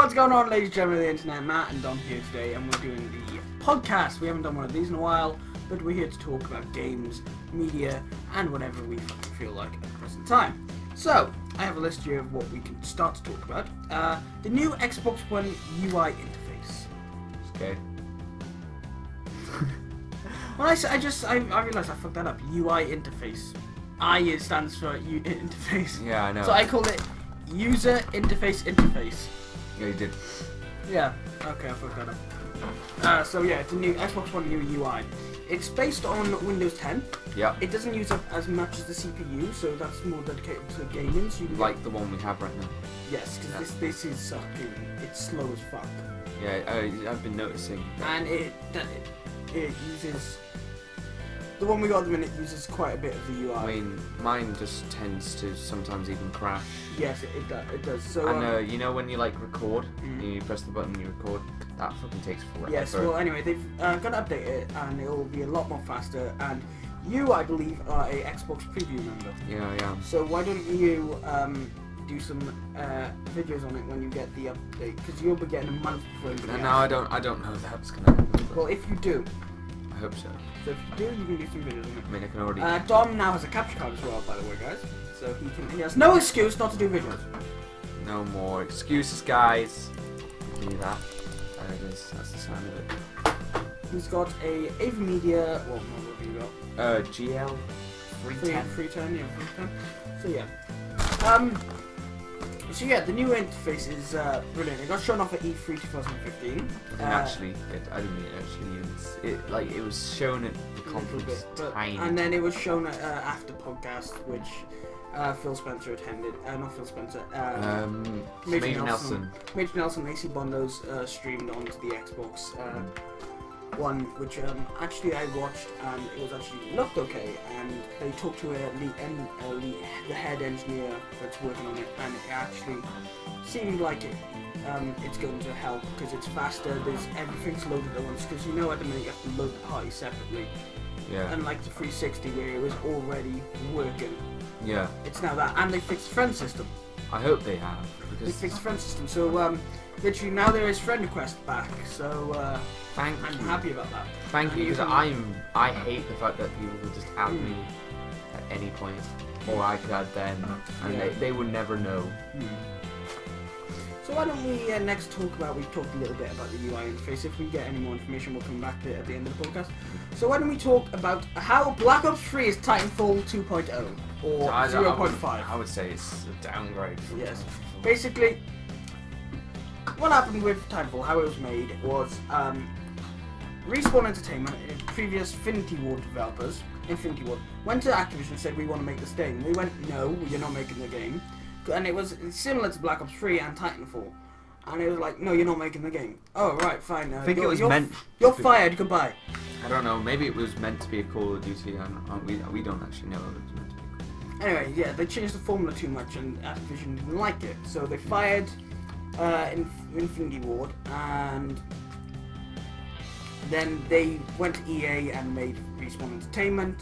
What's going on, ladies and gentlemen of the internet? Matt and Dom here today, and we're doing the podcast. We haven't done one of these in a while, but we're here to talk about games, media, and whatever we fucking feel like at the present time. So, I have a list here of what we can start to talk about. The new Xbox One UI interface. Okay. When I realised I fucked that up. UI interface. I stands for interface. Yeah, I know. So I call it user interface interface. Yeah, you did. Yeah, okay, I fucked that up. So yeah, it's a new Xbox One new UI. It's based on Windows 10. Yeah. It doesn't use up as much as the CPU, so that's more dedicated to gaming. So you can Like the one we have right now. yes, because this is sucking. It's slow as fuck. Yeah, I've been noticing. And it uses the one we got at the minute uses quite a bit of the UI. I mean, mine just tends to sometimes even crash. Yes, it does. So And you know when you like record, you press the button, you record. That fucking takes forever. yes. Well, anyway, they've got to update it, and it will be a lot more faster. And you, I believe, are a Xbox preview member. Yeah, yeah. So why don't you do some videos on it when you get the update? Because you'll be getting a month before anybody else. No, I don't know if that's gonna happen. Well, if you do, I hope so. so if you do, you can do some videos on it. I mean, I can already. Dom now has a capture card as well, by the way, guys. So he has no excuse not to do videos. No more excuses, guys. Give me that. There it is. That's the sound of it. He's got a AV Media. Well, no, what have you got? GL 310. 310, yeah, 310. So yeah. The new interface is brilliant. It got shown off at E3 2015. I didn't actually use it. Like it was shown at the conference, tiny. And then it was shown at after podcast, which Phil Spencer attended. Not Phil Spencer. Major Nelson. Major Nelson and AC Bondo's streamed onto the Xbox One, which actually I watched, and it was actually looked okay. And they talked to the head engineer that's working on it, and it actually seemed like it's going to help because it's faster. Everything's loaded at once, because you know at the minute you have to load the party separately. Yeah. Unlike the 360 where it was already working. Yeah. It's now that, and they fixed the friend system. I hope they have, They because fixed the friend system, so literally now there is friend request back. So thank I'm you. happy about that. Thank And you, you because can- I hate the fact that people will just add me at any point, or I could add them, and Yeah. they would never know. So why don't we next talk about, we've talked a little bit about the UI interface. If we get any more information, we'll come back to it at the end of the podcast. So why don't we talk about how Black Ops 3 is Titanfall 2.0 or 0.5? I would say it's a downgrade. From Yes. Titanfall. Basically, what happened with Titanfall, how it was made, was Respawn Entertainment, previous Infinity Ward developers, Infinity Ward, went to Activision and said, we want to make this game. They went, no, you're not making the game. And it was similar to Black Ops 3 and Titanfall. And it was like, no, you're not making the game. Oh, right, fine. I think it was meant. You're fired, goodbye. I don't know. Maybe it was meant to be a Call of Duty, and we don't actually know if it was meant to be. Anyway, yeah, they changed the formula too much, and Activision didn't like it. So they fired Infinity Ward, and then they went to EA and made Respawn Entertainment.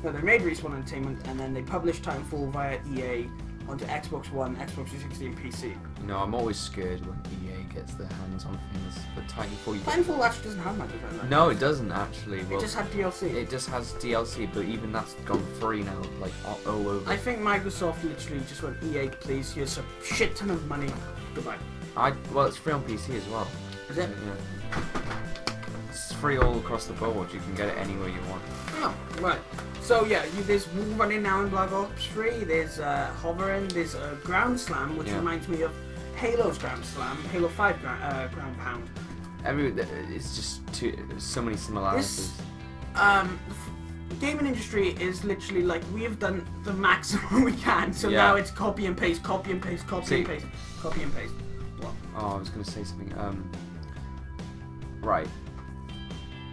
No, they made Respawn Entertainment, and then they published Titanfall via EA onto Xbox One, Xbox 360, and PC. You know, I'm always scared when EA gets their hands on things. But Titanfall. Titanfall actually doesn't have microtransactions. No, it doesn't actually. Well, It just had DLC. It just has DLC, but even that's gone free now, like all over. I think Microsoft literally just went, EA, please, here's a shit ton of money. Goodbye. Well, it's free on PC as well. Is it? Yeah. It's free all across the board. You can get it anywhere you want. Oh, right. So yeah, there's wall running now in Black Ops 3, there's hovering, there's ground slam, which reminds me of Halo's ground slam, Halo 5 ground pound. It's just so many similarities. The gaming industry is literally like, we have done the maximum we can, so Yeah. now it's copy and paste, copy and paste, copy and paste, copy and paste. What? Oh, I was going to say something. Right.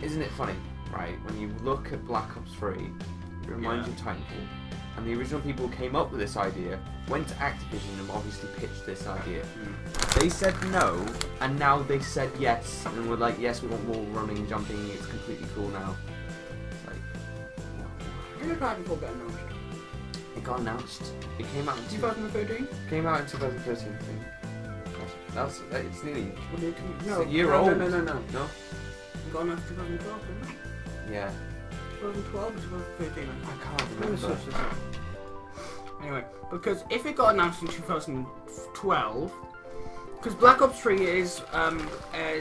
Isn't it funny, right? When you look at Black Ops 3, it reminds you of Titanfall. And the original people who came up with this idea went to Activision and obviously pitched this idea. They said no, and now they said yes. And we're like, yes, we want wall running, jumping, it's completely cool now. It's like, When did Titanfall get announced? it got announced. It came out in 2013? Came out in 2013, I think. It's nearly No, a year no, old. No. No? Gone after 2012, didn't it? Yeah. 2012 or 2013? I can't Let me remember. search this up. Anyway, because if it got announced in 2012, because Black Ops 3 is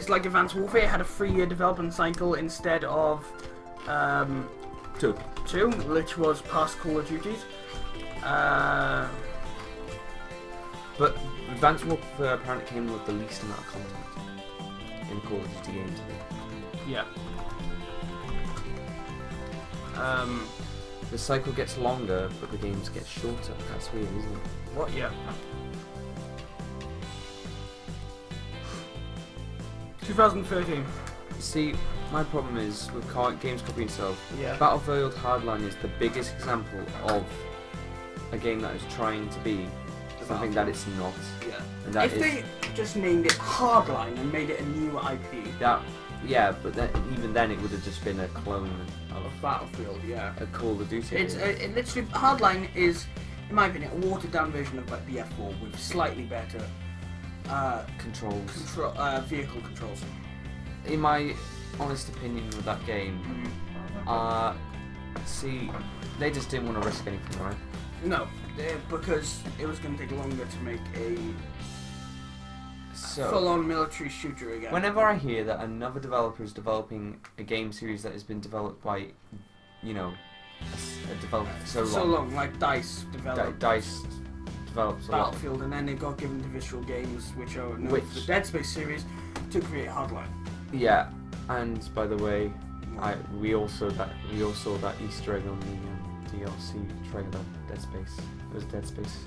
like Advanced Warfare, it had a 3-year development cycle instead of 2, which was past Call of Duties. But Advanced Warfare apparently came with the least amount of content in Call of Duty games. Yeah. The cycle gets longer, but the games get shorter. That's weird, isn't it? What? Yeah. 2013. See, my problem is with games copying itself. Yeah. Battlefield Hardline is the biggest example of a game that is trying to be something that it's not. Yeah. And that if they just named it Hardline and made it a new IP. Yeah, but even then it would have just been a clone Of Battlefield, yeah. a Call of Duty. It's it literally Hardline is, in my opinion, a watered down version of like BF4 with slightly better controls. vehicle controls. In my honest opinion with that game, see, they just didn't want to risk anything, right? No, because it was going to take longer to make a So, full-on military shooter again. whenever I hear that another developer is developing a game series that has been developed by, you know, a developer for so long, like DICE developed DICE develops a lot. Battlefield, and then they got given to Visual Games, which are known for the Dead Space series, to create Hardline. Yeah, and by the way, we all saw that Easter egg on the DLC trailer, Dead Space. It was Dead Space.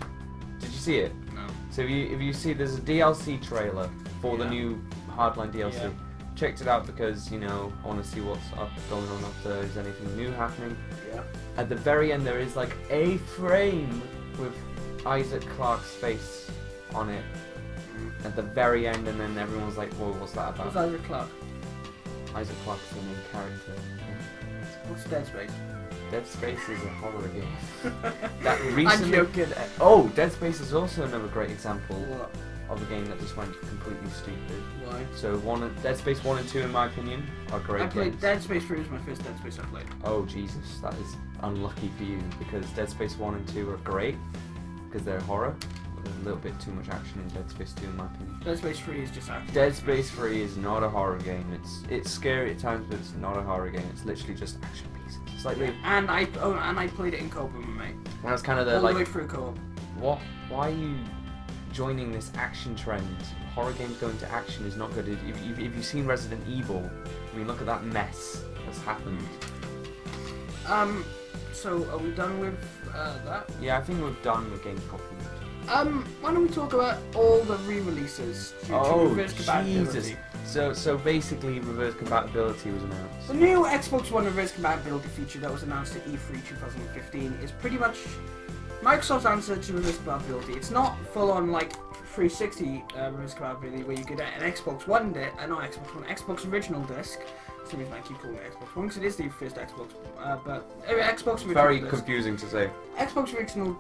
Did you see it? No. So if you see, there's a DLC trailer for the new Hardline DLC. Yeah. Checked it out because, you know, I want to see what's going on up there. Is anything new happening? Yeah. At the very end, there is like a frame with Isaac Clarke's face on it. At the very end, and then everyone's like, "Whoa, what's that about?" What's Isaac Clarke? Isaac Clarke's the main character. What's Dead Space? Dead Space is a horror game. That I'm recently. joking. Oh, Dead Space is also another great example What? of a game that just went completely stupid. Why? So Dead Space 1 and 2, in my opinion, are great I played games. Dead Space 3 was my first Dead Space I played. Oh Jesus, that is unlucky for you, because Dead Space 1 and 2 are great because they're horror. There's a little bit too much action in Dead Space 2, in my opinion. Dead Space 3 is just action. Dead Space 3 is not a horror game. It's scary at times, but it's not a horror game. It's literally just action pieces. It's like And I played it in co-op with my mate. that's kind of the All like the way through co-op. what? Why are you joining this action trend? Horror games going to action is not good. If you've seen Resident Evil, I mean, look at that mess that's happened. So are we done with that? Yeah, I think we're done with game copying. Why don't we talk about all the re-releases due to Oh, reverse compatibility? Jesus. So basically, reverse compatibility was announced. The new Xbox One reverse compatibility feature that was announced at E3 2015 is pretty much Microsoft's answer to reverse compatibility. It's not full-on like 360 reverse compatibility where you could get an Xbox One Xbox original disc. That's the reason I keep calling it Xbox One, because it is the first Xbox, but Xbox original Very disc. confusing to say. Xbox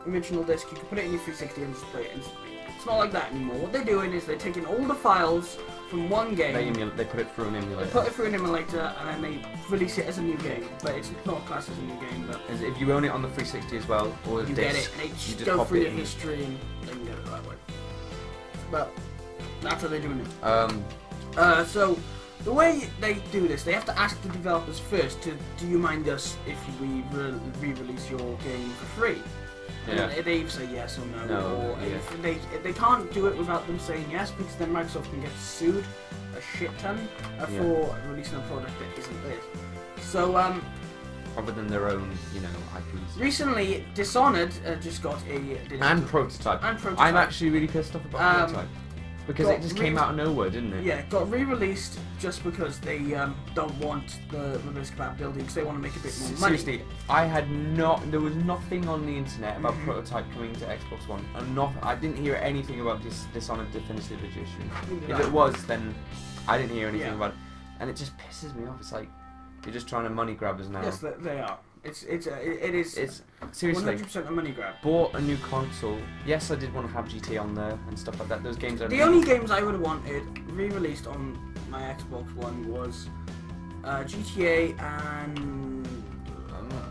original disc, you can put it in your 360 and just play it instantly. It's not like that anymore. What they're doing is they're taking all the files from one game, They put it through an emulator. they put it through an emulator, and then they release it as a new game. But it's not classed as a new game, but As if you own it on the 360 as well, or the you disc, get it, and they you just just go copy through it your in. history and then you get it that way. But that's how they're doing it. So the way they do this, they have to ask the developers first do you mind us if we re-release your game for free? Yeah. And they either say yes or no, No, or yeah. if they can't do it without them saying yes, because then Microsoft can get sued a shit ton for releasing a product that isn't theirs. So Other than their own, you know, IPs. recently Dishonored just got a And Prototype. And Prototype. I'm actually really pissed off about Prototype. Because got it just came out of nowhere, didn't it? Yeah, got re-released just because they don't want the reverse compatibility, because they want to make a bit more money. Seriously, there was nothing on the internet about Prototype coming to Xbox One. And I didn't hear anything about this Dishonored Definitive Edition. If it was, then I didn't hear anything about it. And it just pisses me off. It's like, you're just trying to money grab us now. Yes, they are. It is. It's seriously 100% a money grab. bought a new console. Yes, I did want to have GTA on there and stuff like that. Those games are The only games I would have wanted re-released on my Xbox One was GTA and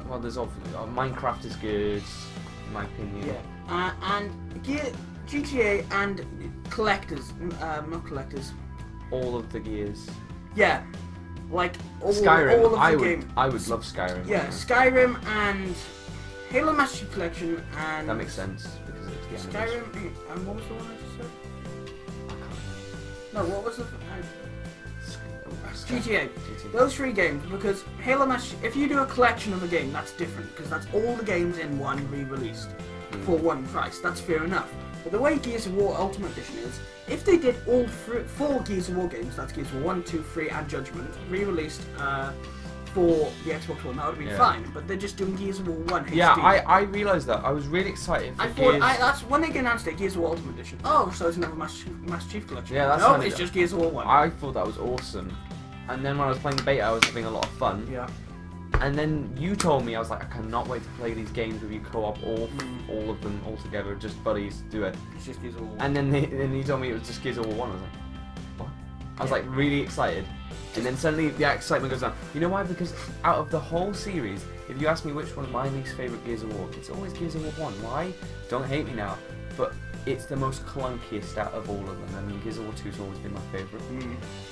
well, there's Minecraft is good, in my opinion. yeah, and GTA and collectors, not collectors. All of the Gears. Yeah, like Skyrim. all of the game. I would love Skyrim. Yeah, Skyrim and Halo Master Chief Collection and. That makes sense because it's the animation. Skyrim and what was the one I just said? I can't remember. No, what was the? GTA. GTA. Those 3 games, because Halo Master. If you do a collection of a game, that's different because that's all the games in one re-released for one price. That's fair enough. But the way Gears of War Ultimate Edition is, if they did all 4 Gears of War games, that's Gears of War 1, 2, 3, and Judgment, re-released for the Xbox One, that would have been fine. But they're just doing Gears of War 1 HD. Yeah, I realised that. I was really excited for Gears. That's when they announced it, Gears of War Ultimate Edition. Oh, so it's another Master Chief Collection. Yeah, that's no, it's just Gears of War 1. I thought that was awesome. And then when I was playing the beta, I was having a lot of fun. Yeah. And then you told me, I was like, I cannot wait to play these games with you co-op, all of them all together, just buddies, do it. It's just Gears of War 1. And then you told me it was just Gears of War 1. I was like, what? I was like really excited. And then suddenly the excitement goes down. You know why? Because out of the whole series, if you ask me which one of my least favourite Gears of War, it's always Gears of War 1. Why? Don't hate me now. But it's the most clunkiest out of all of them. I mean, Gears of War 2 has always been my favourite.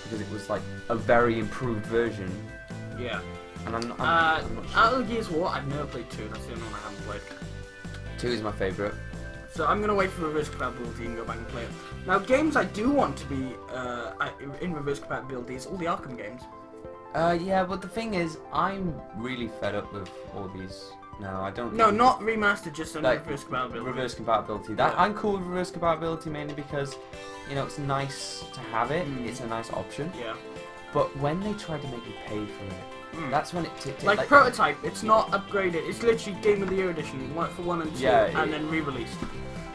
Because it was like a very improved version. Yeah. And I'm not sure. Out of the Gears of War, I've never played 2. That's the only one I haven't played. 2 is my favourite. So I'm gonna wait for reverse compatibility and go back and play it. Now, games I do want to be in reverse compatibility is all the Arkham games. Yeah, but the thing is, I'm really fed up with all these. No, I don't. No, not remastered, just on like, reverse compatibility. Reverse compatibility. That Yeah. I'm cool with reverse compatibility mainly because, you know, it's nice to have it. It's a nice option. Yeah. But when they try to make you pay for it, that's when it like Prototype, it's not upgraded. It's literally Game of the Year edition, one for 1 and 2, and then re-released.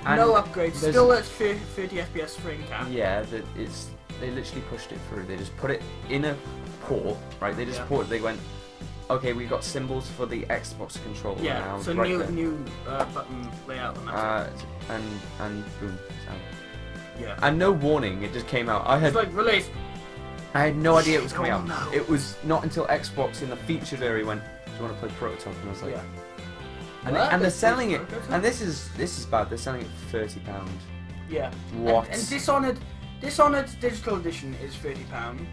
No upgrades. Still at 30 FPS frame cap. Yeah, they literally pushed it through. They just put it in a port, right? They just ported. They went, okay, we got symbols for the Xbox controller now. So right new button layout and that's it. And boom, sound. Yeah. And no warning, it just came out. It's like release. I had no idea it was coming out. No. It was not until Xbox in the featured area went, do you want to play Prototype? And I was like, yeah. And they're selling it, and this is bad. They're selling it for £30. Yeah. What? And Dishonored Digital Edition is £30.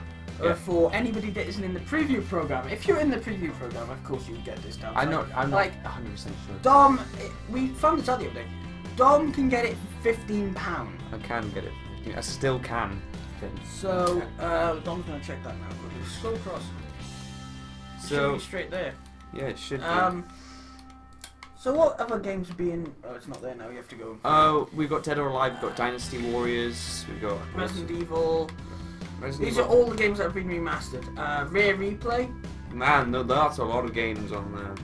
For anybody that isn't in the preview program. If you're in the preview program, of course you get discounts. I'm not like 100% sure. Dom, we found this out the other day. Dom can get it for £15. I can get it. I still can. So Dom's gonna check that now. Scroll across. So should be straight there. Yeah, it should be. So what other games would be in? Oh, it's not there now. You have to go. Oh, we've got Dead or Alive. We've got Dynasty Warriors. We've got Resident Evil. These are all the games that have been remastered. Rare Replay. Man, that's a lot of games on there.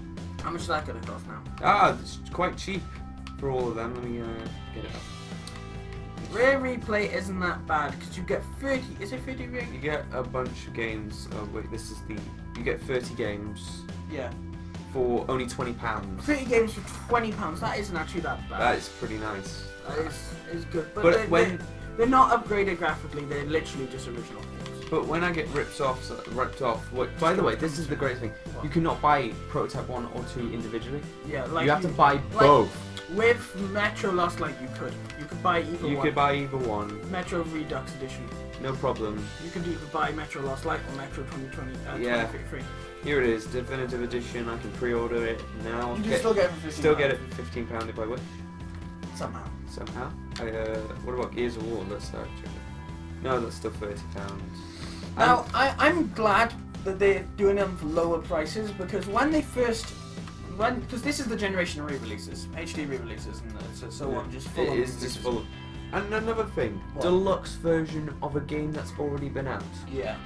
How much is that gonna cost now? It's quite cheap for all of them. Let me get it up. Rare Replay isn't that bad because you get 30. Is it 30 games? You get a bunch of games. Oh wait, this is the. You get 30 games. Yeah. For only £20. 30 games for £20. That isn't actually that bad. That is pretty nice. That is good. But they're not upgraded graphically. They're literally just original games. But when I get ripped off. By the way, this is the great thing. You cannot buy Prototype 1 or 2 individually. Yeah, like you have to buy both. With Metro Last Light, you could. You could buy either one. You could buy either one. Metro Redux Edition. No problem. You could either buy Metro Last Light or Metro 2020. 2033. Here it is, Definitive Edition. I can pre-order it now. You can still get it for £15. Still get it for £15 if I wish. Somehow. What about Gears of War? Let's check it. No, that's still £30. Now, I'm glad that they're doing them for lower prices because when they first. Because this is the generation of re-releases, HD re-releases, and so on, just full. It is just full. And another thing, deluxe version of a game that's already been out. Yeah.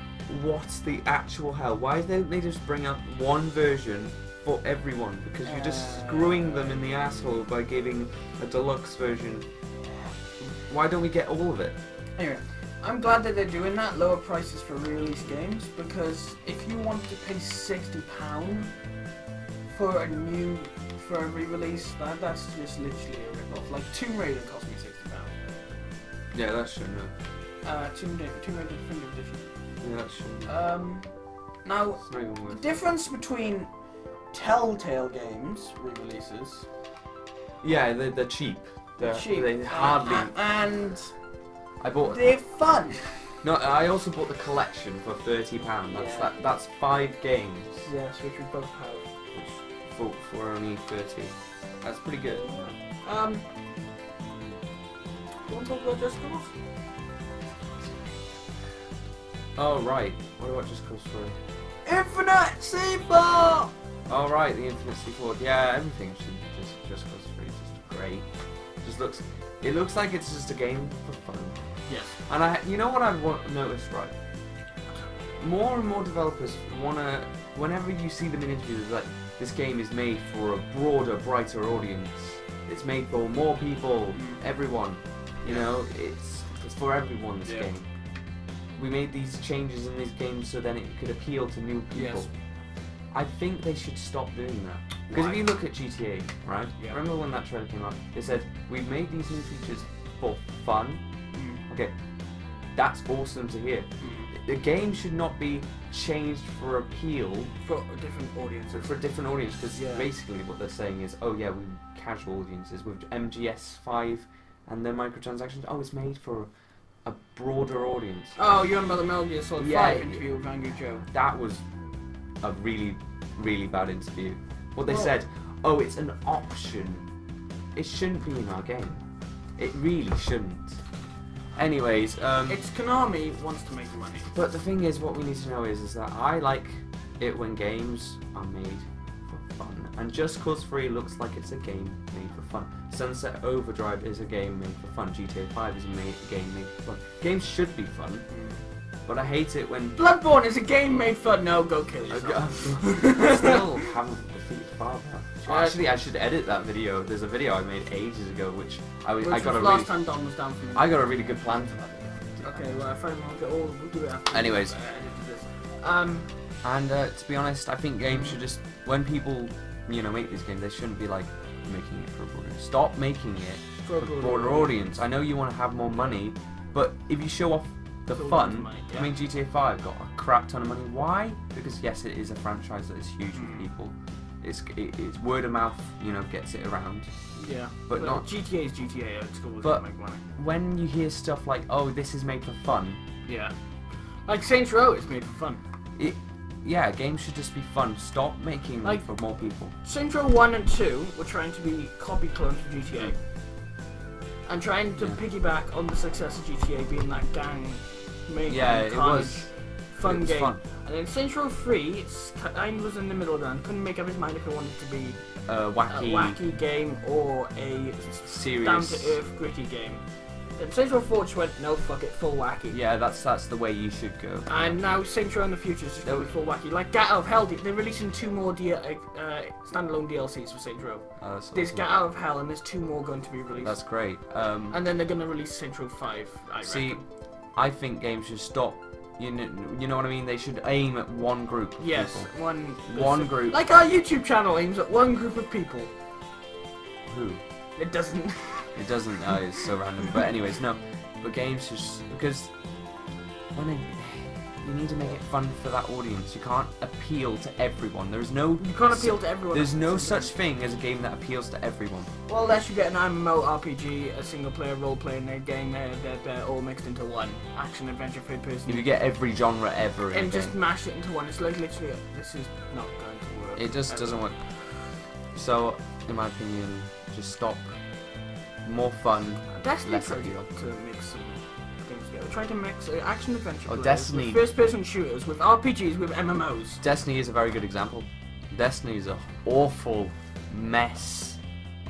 What's the actual hell? Why don't they just bring out one version for everyone? Because you're just screwing them in the asshole by giving a deluxe version. Why don't we get all of it? Anyway, I'm glad that they're doing that, lower prices for re-release games, because if you want to pay £60 for a re-release, that's just literally a rip-off. Like Tomb Raider cost me £60. Yeah, that shouldn't have. Tomb Raider Definitive Edition. Yeah, that shouldn't have. Now It's not even the worth it. difference between Telltale Games re-releases, Yeah, they're cheap. They're cheap, They hardly. and I bought. they're fun. No, I also bought the collection for £30. Yeah. That's 5 games. Yes, which we both have. Which for only 30. That's pretty good. You want to talk about Just Cause? Oh right. What about Just Cause 3? Infinite C4! Oh right, the Infinite C4. Yeah, everything should just Cause 3 is just great. It looks like it's just a game for fun. Yes. And you know what I've noticed, right? More and more developers wanna, whenever you see them in interviews, like this game is made for a broader, brighter audience. It's made for more people, everyone. You know, it's for everyone. This game. We made these changes in these games so then it could appeal to new people. Yes. I think they should stop doing that. Because if you look at GTA, right? Yeah. Remember when that trailer came out? They said, we've made these new features for fun. Okay, that's awesome to hear. The game should not be changed for appeal. For a different audience. For a different audience, because Yeah. basically what they're saying is, oh yeah, we casual audiences with MGS5 and their microtransactions. Oh, it's made for a broader audience. Oh, you remember the Metal Gear Solid Yeah, 5 interview with Angry Joe? That was a really, really bad interview. What they Well- said, oh, it's an option. It shouldn't be in our game. It really shouldn't. Anyways, It's Konami wants to make money. but the thing is, what we need to know is that I like it when games are made for fun. And Just Cause 3 looks like it's a game made for fun. Sunset Overdrive is a game made for fun. GTA 5 is a game made for fun. Games should be fun, but I hate it when... Bloodborne is a game made fun. No, go kill yourself. I still haven't defeated Father. Actually, I should edit that video. There's a video I made ages ago, which I Which got was a last really... time Don was down for me. I got a really good plan for that video. Okay, well, if I want to we'll do it after. Anyways. This. And to be honest, I think games should just, when people, make these games, they shouldn't be like making it for a broader. Stop making it for a broader audience. I know you want to have more money, but if you show off the It's all fun, money, yeah. I mean GTA 5 got a crap ton of money. Why? Because yes, it is a franchise that is huge with people. It's word of mouth, gets it around. Yeah, But not- GTA is GTA. It's cool. But- Make money. When you hear stuff like, "Oh, this is made for fun," Yeah, like Saints Row is made for fun. yeah, games should just be fun. Stop making them Like- for more people. Saints Row 1 and 2 were trying to be copy clones of GTA. And trying to piggyback on the success of GTA being that gang made It was fun it was game. fun. And then Saints Row 3, it's kind of was in the middle there and couldn't make up his mind if he wanted to be a wacky game or a Serious. down-to-earth gritty game. And Saints Row 4 just went, no, fuck it, full wacky. Yeah, that's the way you should go. And now Saints Row in the future is just going to be full wacky. Like Get Out of Hell, they're releasing 2 more standalone DLCs for Saints Row. There's Get Out of Hell and there's 2 more going to be released. That's great. And then they're going to release Saints Row 5, I reckon. I think games should stop. You know what I mean? They should aim at one group of Yes, people. one group. Like our YouTube channel aims at one group of people. Who? It doesn't. It doesn't. It's so random. But anyways, no. But games just because you need to make it fun for that audience. You can't appeal to everyone. There's no. You can't appeal to everyone. There's no such thing as a game that appeals to everyone. Well, unless you get an MMO RPG, a single-player role-playing game, they're all mixed into one. Action, adventure, third person. If you get every genre ever in a and just game, mash it into one, it's like literally, this is not going to work. it just doesn't work. So, in my opinion, just stop. More fun. Destiny less tried appeal. to mix some games together. Trying to mix action adventure Oh, players Destiny. with first-person shooters, with RPGs, with MMOs. Destiny is a very good example. Destiny is an awful mess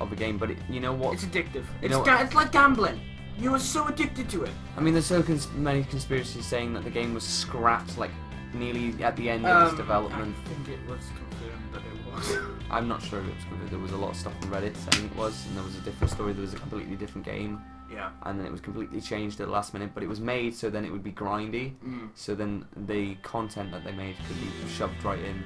of a game, but you know what? It's addictive. You know It's like gambling. You are so addicted to it. I mean, there's so many conspiracies saying that the game was scrapped, like nearly at the end of its development. I think it was confirmed that it was. I'm not sure if it was good. There was a lot of stuff on Reddit saying it was, and there was a different story. There was a completely different game, Yeah. and then it was completely changed at the last minute. But it was made so then it would be grindy. So then the content that they made could be shoved right in.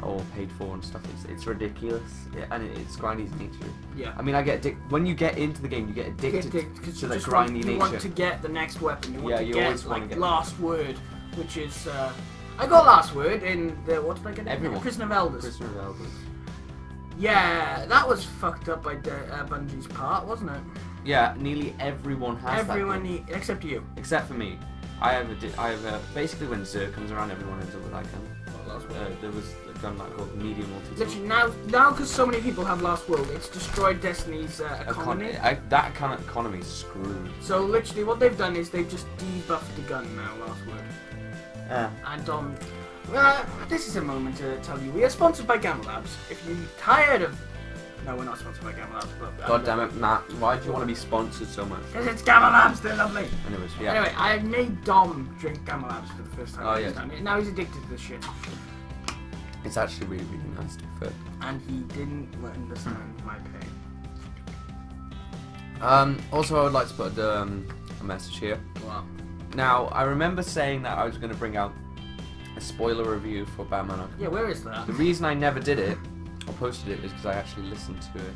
or paid for and stuff. It's ridiculous, and it's grindy's nature. Yeah. I mean, I get when you get into the game, you get addicted to the grindy nature. You want to get the next weapon. You want to you get always want to get last word, which is I got last word in the what did I get? Everyone. Prison of Elders. Prisoner of Elders. Yeah, that was fucked up by Bungie's part, wasn't it? Yeah, nearly everyone has everyone that. Except you. Except for me. I have a basically when Zerg comes around, everyone ends up with that gun. There was a gun like called medium multi. Literally now because so many people have Last World, it's destroyed Destiny's economy. That kind of economy is screwed. So literally, what they've done is they've just debuffed the gun now. Last Word. And this is a moment to tell you we are sponsored by Gamma Labs. If you're tired of no, we're not sponsored by Gamma Labs, but God damn it, Matt! Why do you want to be sponsored so much? Because it's Gamma Labs, they're lovely. Anyways, yeah. Anyway, I made Dom drink Gamma Labs for the first time. Oh yeah. Now he's addicted to this shit. It's actually really, really nice to be fair. And he didn't understand my pain. Also, I would like to put a message here. What? Now, I remember saying that I was going to bring out a spoiler review for Batman Arkham. Yeah, where is that? The reason I never did it, or posted it, is because I actually listened to it.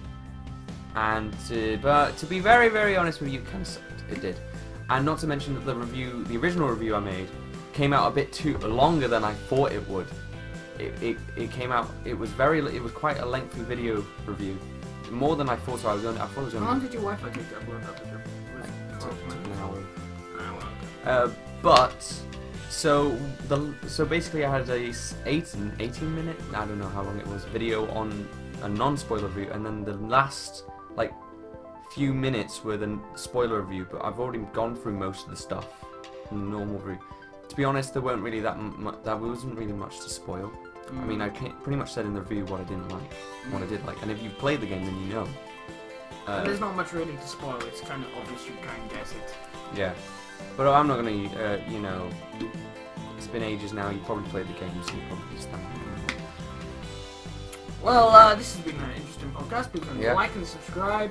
And but to be very, very honest with you, it kind of sucked. It did. And not to mention that the original review I made, came out a bit too longer than I thought it would. It came out. It was quite a lengthy video review, more than I thought. So I thought it was only. How long did your Wi-Fi take to upload that video? An hour. But so basically I had a 18 minute, I don't know how long it was, video on a non-spoiler review, and then the last like few minutes were the spoiler review. But I've already gone through most of the stuff in the normal review. To be honest, there weren't really that wasn't really much to spoil. I mean, I pretty much said in the review what I didn't like, what I did like, and if you've played the game, then you know. There's not much really to spoil. It's kind of obvious. You can guess it. Yeah, but I'm not gonna, you know, it's been ages now. You probably played the game, so you probably understand. Well, this has been an interesting podcast. Please like and subscribe.